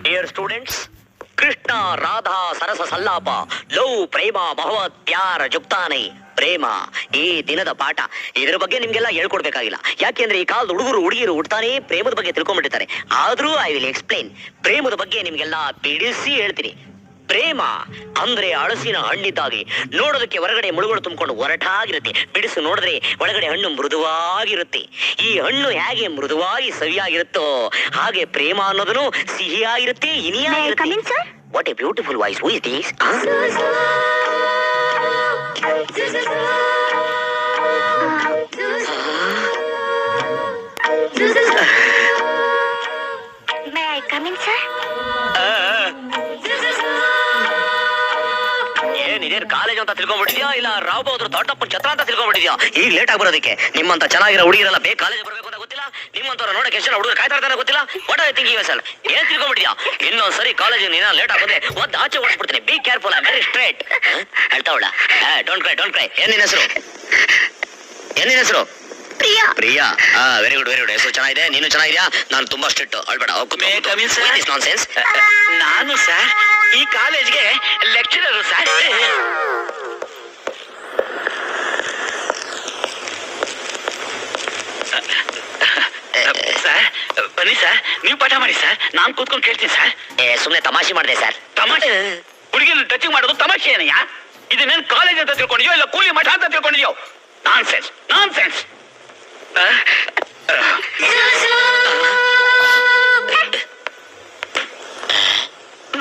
Dear students, Krishna Radha ಸರಸ ಸಲ್ಲಾಪ love ಪ್ರೇಮ ಭಗವತ್ para ಜುಕ್ತಾನೆ ಪ್ರೇಮ ಈ ದಿನದ ಪಾಠ. ಇದ್ರ ಬಗ್ಗೆ ನಿಮ್ಗೆಲ್ಲ ಹೇಳ್ಕೊಡ್ಬೇಕಾಗಿಲ್ಲ, ಯಾಕೆಂದ್ರೆ ಈ ಕಾಲದ ಹುಡುಗರು ಹುಡುಗಿರು ಹುಡ್ತಾನೆ ಪ್ರೇಮದ ಬಗ್ಗೆ ತಿಳ್ಕೊಂಡ್ಬಿಟ್ಟಿರ್ತಾರೆ. ಆದ್ರೂ ಐ ವಿಲ್ ಎಕ್ಸ್ಪ್ಲೈನ್. ಪ್ರೇಮದ ಬಗ್ಗೆ ನಿಮ್ಗೆಲ್ಲ ಬಿಡಿಸಿ ಹೇಳ್ತೀನಿ. ಪ್ರೇಮ ಅಂದ್ರೆ ಹಳಸಿನ ಹಣ್ಣಿದ್ದಾಗೆ, ನೋಡೋದಕ್ಕೆ ಹೊರಗಡೆ ಮುಳುಗಳು ತುಂಬಿಕೊಂಡು ಒರಟಾಗಿರುತ್ತೆ, ಬಿಡಿಸು ನೋಡಿದ್ರೆ ಒಳಗಡೆ ಹಣ್ಣು ಮೃದುವಾಗಿರುತ್ತೆ. ಈ ಹಣ್ಣು ಹೇಗೆ ಮೃದುವಾಗಿ ಸವಿಯಾಗಿರುತ್ತೋ ಹಾಗೆ ಪ್ರೇಮ ಅನ್ನೋದನ್ನು ಸಿಹಿಯಾಗಿರುತ್ತೆ, ಇನಿಯಾಗಿರುತ್ತೆ. What a beautiful voice. Who is this? May I come in, sir? ಏನಿದೆ ಕಾಲೇಜ್ ಅಂತ ತಿಳ್ಕೊಂಡ್ಬಿಟ್ಟಿದ್ಯಾ ಇಲ್ಲ ರಾವ್ ಬಹದ್ದೂರ್ ದೊಡ್ಡಪ್ಪ ಛತ್ರ ಅಂತ ತಿಳ್ಕೊಂಡ್ಬಿಟ್ಟಿದ್ಯಾ? ಈಗ ಲೇಟ್ ಆಗಿ ಬರೋದಕ್ಕೆ. ನಿಮ್ಮಂತ ಚೆನ್ನಾಗಿರೋ ಹುಡುಗಿರಲ್ಲ ಬೇಗ ಕಾಲೇಜ್ ಬರ್ಬೇಕು ಅಂತ ಗೊತ್ತಿಲ್ಲ, ನಿಮ್ಮಂತವ್ರ ನೋಡಕ್ಕೆ ಎಷ್ಟು ಹುಡುಗರು ಕಾಯ್ತಾ ಇರ್ತಾನೆ ಗೊತ್ತಿಲ್ಲ. What are you thinking yourself? ಏನ್ ತಿಳ್ಕೊಂಡ್ಬಿಟ್ಟಿದ್ಯಾ? ಇನ್ನೊಂದ್ಸರಿ ಕಾಲೇಜ್ ನೀನ ಲೇಟ್ ಆಗೋದೆ ಒಂದ್ ಆಚೆ ಓಡಿಸ್ಬಿಡ್ತೀನಿ. Be careful, I very straight. ಹೇಳ್ತಾವಳ ಡೋಂಟ್ ಕ್ರೈ ಡೋಂಟ್ ಕ್ರೈ. ಏನ್ ನಿನ್ನ ಹೆಸರು? ಏನ್ ನಿನ್ನ ಹೆಸರು? Priya. Priya. Very good very good. ಹೆಸರು ಚೆನ್ನಾಗಿದೆ, ನೀನು ಚೆನ್ನಾಗಿದ್ಯಾ. ನಾನು ತುಂಬಾ ಸ್ಟ್ರಿಕ್ಟ್, ಅಳ್ಬೇಡ. ನಾನ್ಸೆನ್ಸ್. ನಾನು ಸರ್ ಈ ಕಾಲೇಜ್ಗೆ ಲೆಕ್ಚರರ್ ಸರ್. ಸರ್ ಬನ್ನಿ ಸರ್, ನೀವು ಪಾಠ ಮಾಡಿ ಸರ್, ನಾನು ಕೂತ್ಕೊಂಡು ಕೇಳ್ತೀನಿ ಸರ್. ಸುಮ್ನೆ ತಮಾಷೆ ಮಾಡಿದೆ ಸರ್. ತಮಾಷೆ? ಹುಡುಗಿನ ಟಚಿಂಗ್ ಮಾಡೋದು ತಮಾಷೆ ಏನಯ್ಯ? ಇದನ್ನೇನು ಕಾಲೇಜ್ ಅಂತ ತಿಳ್ಕೊಂಡಿದ್ಯೋ ಇಲ್ಲ ಕೂಲಿ ಮಠ ಅಂತ ತಿಳ್ಕೊಂಡಿದ್ಯೋ? Nonsense nonsense.